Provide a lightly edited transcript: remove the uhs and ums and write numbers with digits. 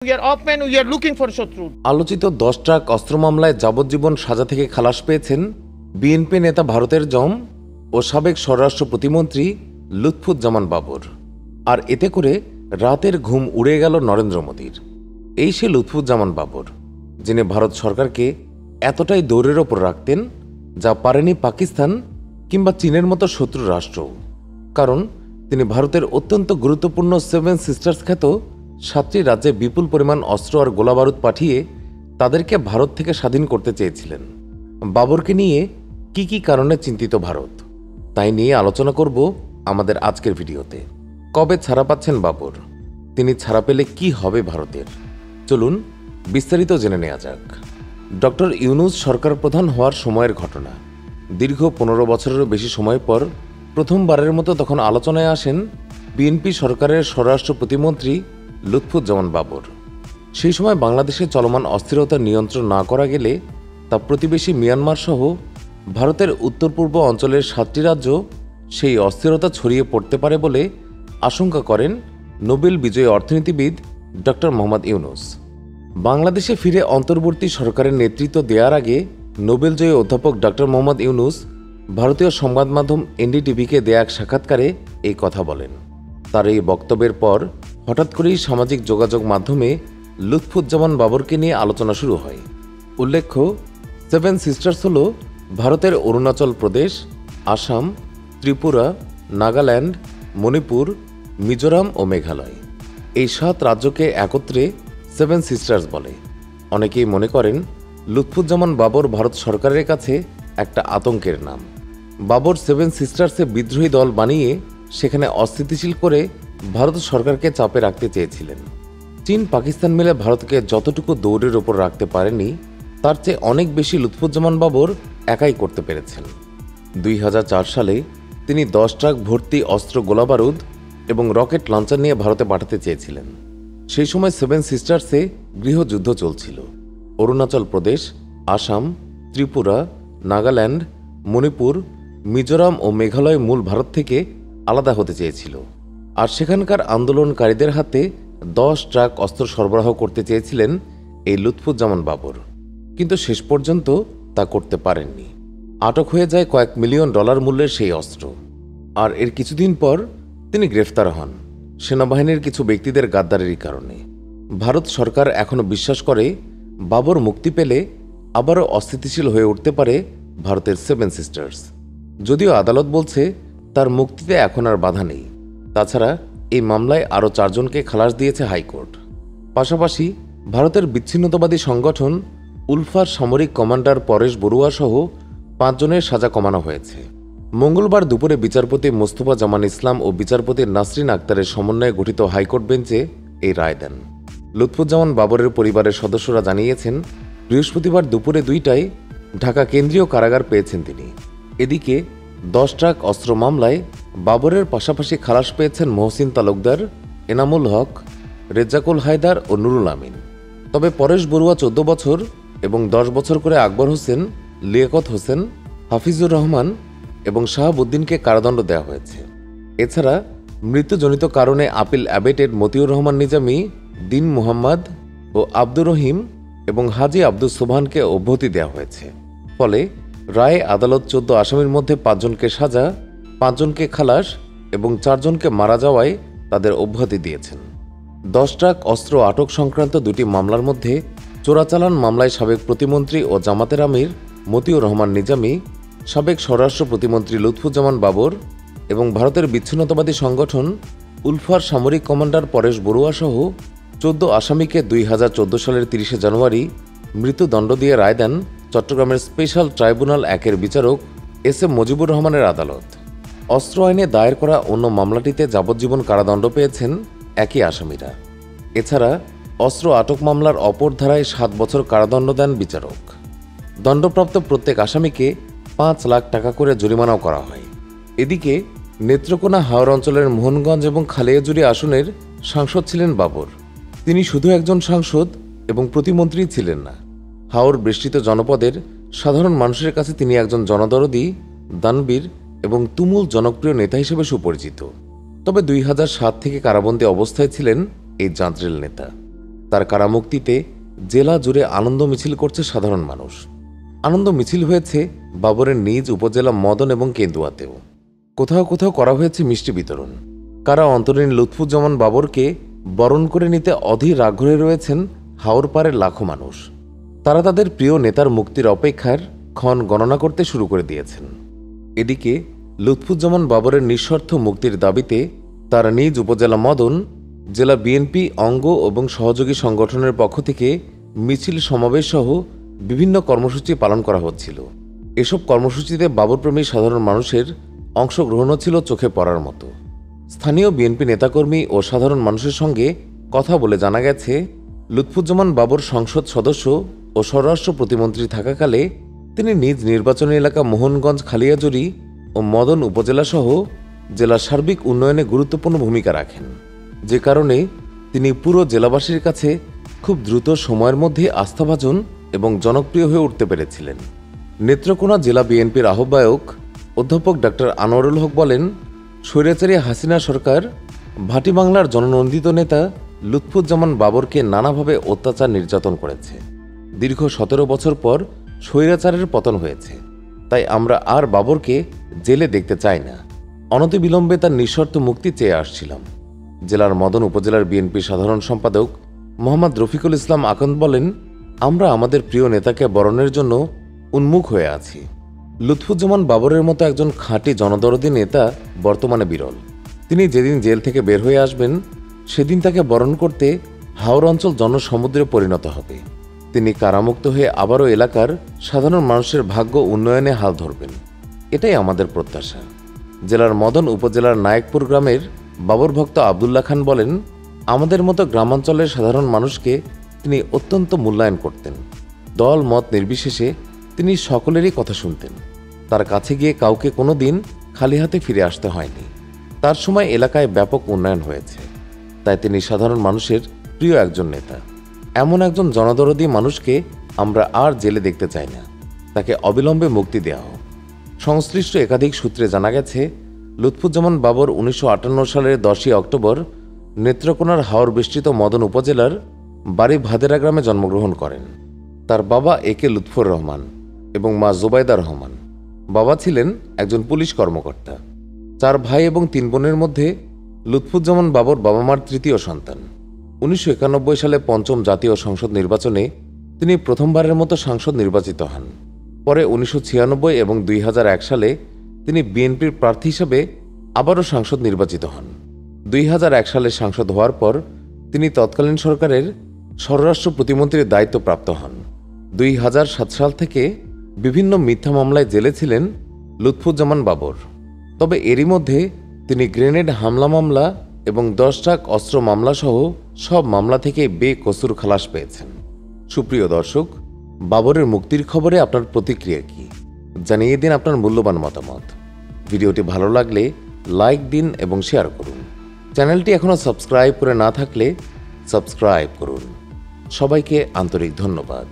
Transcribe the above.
We are open, we are looking for শত্রু। আলোচিত 10 truck অস্ত্র মামলায় যাবজ্জীবন সাজা থেকে খালাস পেয়েছেন বিএনপি নেতা ভারতের জম ও সাবেক স্বরাষ্ট্র প্রতিমন্ত্রী লুৎফুজ্জামান বাবর। আর এতে করে রাতের ঘুম উড়ে গেল নরেন্দ্র মোদীর। এই সে লুৎফুজ্জামান বাবর, যিনি ভারত সরকারকে এতটাই দৌড়ের ওপর রাখতেন যা পারেনি পাকিস্তান কিংবা চীনের মতো শত্রু রাষ্ট্র। কারণ তিনি ভারতের অত্যন্ত গুরুত্বপূর্ণ 7 সিস্টার্স খ্যাত 7টি রাজ্যে বিপুল পরিমাণ অস্ত্র আর গোলাবারুদ পাঠিয়ে তাদেরকে ভারত থেকে স্বাধীন করতে চেয়েছিলেন। বাবরকে নিয়ে কি কি কারণে চিন্তিত ভারত, তাই নিয়ে আলোচনা করব আমাদের আজকের ভিডিওতে। কবে ছাড়া পাচ্ছেন বাবর, তিনি ছাড়া পেলে কি হবে ভারতের, চলুন বিস্তারিত জেনে নেওয়া যাক। ডক্টর ইউনূস সরকার প্রধান হওয়ার সময়ের ঘটনা। দীর্ঘ 15 বছরেরও বেশি সময় পর প্রথমবারের মতো তখন আলোচনায় আসেন বিএনপি সরকারের স্বরাষ্ট্র প্রতিমন্ত্রী লুৎফুজ্জামান বাবর। সেই সময় বাংলাদেশে চলমান অস্থিরতা নিয়ন্ত্রণ না করা গেলে তা প্রতিবেশী মিয়ানমার সহ ভারতের উত্তর পূর্ব অঞ্চলের 7টি রাজ্য সেই অস্থিরতা ছড়িয়ে পড়তে পারে বলে আশঙ্কা করেন নোবেল বিজয়ী অর্থনীতিবিদ ডক্টর মোহাম্মদ ইউনূস। বাংলাদেশে ফিরে অন্তর্বর্তী সরকারের নেতৃত্ব দেওয়ার আগে নোবেলজয়ী অধ্যাপক ডক্টর মোহাম্মদ ইউনূস ভারতীয় সংবাদ মাধ্যম এনডিটিভিকে দেয়া এক সাক্ষাৎকারে এই কথা বলেন। তার এই বক্তব্যের পর হঠাৎ করেই সামাজিক যোগাযোগ মাধ্যমে লুৎফুজ্জামান বাবরকে নিয়ে আলোচনা শুরু হয়। উল্লেখ্য, 7 সিস্টার্স হল ভারতের অরুণাচল প্রদেশ, আসাম, ত্রিপুরা, নাগাল্যান্ড, মণিপুর, মিজোরাম ও মেঘালয়। এই 7 রাজ্যকে একত্রে 7 সিস্টার্স বলে। অনেকেই মনে করেন লুৎফুজ্জামান বাবর ভারত সরকারের কাছে একটা আতঙ্কের নাম। বাবর 7 সিস্টার্সে বিদ্রোহী দল বানিয়ে সেখানে অস্থিতিশীল করে ভারত সরকারকে চাপে রাখতে চেয়েছিলেন। চীন পাকিস্তান মিলে ভারতকে যতটুকু দৌড়ের ওপর রাখতে পারেনি তার চেয়ে অনেক বেশি লুৎফুজ্জামান বাবর একাই করতে পেরেছেন। 2004 সালে তিনি 10 ট্রাক ভর্তি অস্ত্র, গোলাবারুদ এবং রকেট লঞ্চার নিয়ে ভারতে পাঠাতে চেয়েছিলেন। সেই সময় 7 সিস্টার্সে গৃহযুদ্ধ চলছিল। অরুণাচল প্রদেশ, আসাম, ত্রিপুরা, নাগাল্যান্ড, মণিপুর, মিজোরাম ও মেঘালয় মূল ভারত থেকে আলাদা হতে চেয়েছিল। আর সেখানকার আন্দোলনকারীদের হাতে 10 ট্রাক অস্ত্র সরবরাহ করতে চেয়েছিলেন এই লুৎফুজ্জামান বাবর, কিন্তু শেষ পর্যন্ত তা করতে পারেননি। আটক হয়ে যায় কয়েক মিলিয়ন ডলার মূল্যের সেই অস্ত্র। আর এর কিছুদিন পর তিনি গ্রেফতার হন সেনাবাহিনীর কিছু ব্যক্তিদের গাদ্দারির কারণে। ভারত সরকার এখনও বিশ্বাস করে বাবর মুক্তি পেলে আবারও অস্থিতিশীল হয়ে উঠতে পারে ভারতের 7 সিস্টার্স। যদিও আদালত বলছে তার মুক্তিতে এখন আর বাধা নেই। তাছাড়া এই মামলায় আরও 4 জনকে খালাস দিয়েছে হাইকোর্ট। পাশাপাশি ভারতের বিচ্ছিন্নতাবাদী সংগঠন উলফার সামরিক কমান্ডার পরেশ বড়ুয়া সহ 5 জনের সাজা কমানো হয়েছে। মঙ্গলবার দুপুরে বিচারপতি মোস্তফা জামান ইসলাম ও বিচারপতি নাসরিন আক্তারের সমন্বয়ে গঠিত হাইকোর্ট বেঞ্চে এই রায় দেন। লুৎফুজ্জামান বাবরের পরিবারের সদস্যরা জানিয়েছেন বৃহস্পতিবার দুপুরে 2টায় ঢাকা কেন্দ্রীয় কারাগার পেয়েছেন তিনি। এদিকে 10 ট্রাক অস্ত্র মামলায় বাবরের পাশাপাশি খালাস পেয়েছেন মহসিন তালুকদার, এনামুল হক, রেজ্জাকুল হায়দার ও নুরুল আমিন। তবে পরেশ বড়ুয়া 14 বছর এবং 10 বছর করে আকবর হোসেন, লিয়াকত হোসেন, হাফিজুর রহমান এবং শাহাবুদ্দিনকে কারাদণ্ড দেওয়া হয়েছে। এছাড়া মৃত্যুজনিত কারণে আপিল অ্যাবেটেড মতিউর রহমান নিজামী, দিন মুহাম্মদ ও আব্দুর রহিম এবং হাজি আব্দুস সোবহানকে অব্যাহতি দেওয়া হয়েছে। ফলে রায়ে আদালত 14 আসামির মধ্যে 5 জনকে সাজা, 5 জনকে খালাস এবং 4 জনকে মারা যাওয়ায় তাদের অব্যাহতি দিয়েছেন। 10 ট্রাক অস্ত্র আটক সংক্রান্ত 2টি মামলার মধ্যে চোরাচালান মামলায় সাবেক প্রতিমন্ত্রী ও জামাতের আমির মতিউর রহমান নিজামী, সাবেক স্বরাষ্ট্র প্রতিমন্ত্রী লুৎফুজ্জামান বাবর এবং ভারতের বিচ্ছিন্নতাবাদী সংগঠন উলফার সামরিক কমান্ডার পরেশ বড়ুয়া সহ 14 আসামিকে 2014 সালের 30শে জানুয়ারি মৃত্যুদণ্ড দিয়ে রায় দেন চট্টগ্রামের স্পেশাল ট্রাইব্যুনাল 1-এর বিচারক এস.এম. মুজিবুর রহমানের আদালত। অস্ত্র আইনে দায়ের করা অন্য মামলাটিতে যাবজ্জীবন কারাদণ্ড পেয়েছেন একই আসামিরা। এছাড়া অস্ত্র আটক মামলার অপর ধারায় 7 বছর কারাদণ্ড দেন বিচারক। দণ্ডপ্রাপ্ত প্রত্যেক আসামিকে 5 লাখ টাকা করে জরিমানাও করা হয়। এদিকে নেত্রকোনা হাওর অঞ্চলের মোহনগঞ্জ এবং খালিয়াজুড়ি আসনের সাংসদ ছিলেন বাবর। তিনি শুধু একজন সাংসদ এবং প্রতিমন্ত্রী ছিলেন না, হাওর বেষ্টিত জনপদের সাধারণ মানুষের কাছে তিনি একজন জনদরদী, দানবীর এবং তুমুল জনপ্রিয় নেতা হিসেবে সুপরিচিত। তবে 2007 থেকে কারাবন্দী অবস্থায় ছিলেন এই জাঁজরেল নেতা। তার কারামুক্তিতে জেলা জুড়ে আনন্দ মিছিল করছে সাধারণ মানুষ। আনন্দ মিছিল হয়েছে বাবরের নিজ উপজেলা মদন এবং কেন্দুয়াতেও। কোথাও কোথাও করা হয়েছে মিষ্টি বিতরণ। কারা অন্তরীণ লুৎফুজ্জামান বাবরকে বরণ করে নিতে অধীর আগ্রহে রয়েছেন হাওরপাড়ের লাখো মানুষ। তারা তাদের প্রিয় নেতার মুক্তির অপেক্ষার ক্ষণ গণনা করতে শুরু করে দিয়েছেন। এদিকে লুৎফুজ্জামান বাবরের নিঃশর্ত মুক্তির দাবিতে তার নিজ উপজেলা মদন জেলা বিএনপি অঙ্গ এবং সহযোগী সংগঠনের পক্ষ থেকে মিছিল সমাবেশ সহ বিভিন্ন কর্মসূচি পালন করা হচ্ছিল। এসব কর্মসূচিতে বাবরপ্রেমী সাধারণ মানুষের অংশগ্রহণও ছিল চোখে পড়ার মতো। স্থানীয় বিএনপি নেতাকর্মী ও সাধারণ মানুষের সঙ্গে কথা বলে জানা গেছে, লুৎফুজ্জামান বাবর সংসদ সদস্য ও স্বরাষ্ট্র প্রতিমন্ত্রী থাকাকালে তিনি নিজ নির্বাচনী এলাকা মোহনগঞ্জ, খালিয়াজুড়ি ও মদন উপজেলাসহ জেলার সার্বিক উন্নয়নে গুরুত্বপূর্ণ ভূমিকা রাখেন, যে কারণে তিনি পুরো জেলাবাসীর কাছে খুব দ্রুত সময়ের মধ্যে আস্থাভাজন এবং জনপ্রিয় হয়ে উঠতে পেরেছিলেন। নেত্রকোনা জেলা বিএনপির আহ্বায়ক অধ্যাপক ডক্টর আনোয়ারুল হক বলেন, স্বৈরাচারী হাসিনা সরকার ভাটি বাংলার জননন্দিত নেতা লুৎফুজ্জামান বাবরকে নানাভাবে অত্যাচার নির্যাতন করেছে। দীর্ঘ 17 বছর পর স্বৈরাচারের পতন হয়েছে, তাই আমরা আর বাবরকে জেলে দেখতে চাই না। অনতিবিলম্বে তার নিঃশর্ত মুক্তি চেয়ে আসছিলাম। জেলার মদন উপজেলার বিএনপি সাধারণ সম্পাদক মোহাম্মদ রফিকুল ইসলাম আকন্দ বলেন, আমরা আমাদের প্রিয় নেতাকে বরণের জন্য উন্মুখ হয়ে আছি। লুৎফুজ্জামান বাবরের মতো একজন খাঁটি জনদরদী নেতা বর্তমানে বিরল। তিনি যেদিন জেল থেকে বের হয়ে আসবেন সেদিন তাকে বরণ করতে হাওর অঞ্চল জনসমুদ্রে পরিণত হবে। তিনি কারামুক্ত হয়ে আবারও এলাকার সাধারণ মানুষের ভাগ্য উন্নয়নে হাল ধরবেন, এটাই আমাদের প্রত্যাশা। জেলার মদন উপজেলার নায়কপুর গ্রামের বাবর ভক্ত আবদুল্লাহ খান বলেন, আমাদের মতো গ্রামাঞ্চলের সাধারণ মানুষকে তিনি অত্যন্ত মূল্যায়ন করতেন। দল মত নির্বিশেষে তিনি সকলেরই কথা শুনতেন। তার কাছে গিয়ে কাউকে কোনো দিন খালি হাতে ফিরে আসতে হয়নি। তার সময় এলাকায় ব্যাপক উন্নয়ন হয়েছে, তাই তিনি সাধারণ মানুষের প্রিয় একজন নেতা। এমন একজন জনদরদী মানুষকে আমরা আর জেলে দেখতে চাই না, তাকে অবিলম্বে মুক্তি দেওয়া হোক। সংশ্লিষ্ট একাধিক সূত্রে জানা গেছে, লুৎফুজ্জামান বাবর 1958 সালের 10ই অক্টোবর নেত্রকোনার হাওর বেষ্টিত মদন উপজেলার বাড়ি ভাদেরা গ্রামে জন্মগ্রহণ করেন। তার বাবা একে লুৎফর রহমান এবং মা জুবাইদা রহমান। বাবা ছিলেন একজন পুলিশ কর্মকর্তা। 4 ভাই এবং 3 বোনের মধ্যে লুৎফুজ্জামান বাবর বাবা মার তৃতীয় সন্তান। 1991 সালে 5ম জাতীয় সংসদ নির্বাচনে তিনি প্রথমবারের মতো সাংসদ নির্বাচিত হন। পরে 1996 এবং 2001 সালে তিনি বিএনপির প্রার্থী হিসেবে আবারও সাংসদ নির্বাচিত হন। 2001 সালে সাংসদ হওয়ার পর তিনি তৎকালীন সরকারের স্বরাষ্ট্র প্রতিমন্ত্রীর দায়িত্ব প্রাপ্ত হন। 2007 সাল থেকে বিভিন্ন মিথ্যা মামলায় জেলে ছিলেন লুৎফুজ্জামান বাবর। তবে এরই মধ্যে তিনি গ্রেনেড হামলা মামলা এবং 10 ট্রাক অস্ত্র মামলাসহ সব মামলা থেকে বেকসুর খালাস পেয়েছেন। সুপ্রিয় দর্শক, বাবরের মুক্তির খবরে আপনার প্রতিক্রিয়া কি? জানিয়ে দিন আপনার মূল্যবান মতামত। ভিডিওটি ভালো লাগলে লাইক দিন এবং শেয়ার করুন। চ্যানেলটি এখনও সাবস্ক্রাইব করে না থাকলে সাবস্ক্রাইব করুন। সবাইকে আন্তরিক ধন্যবাদ।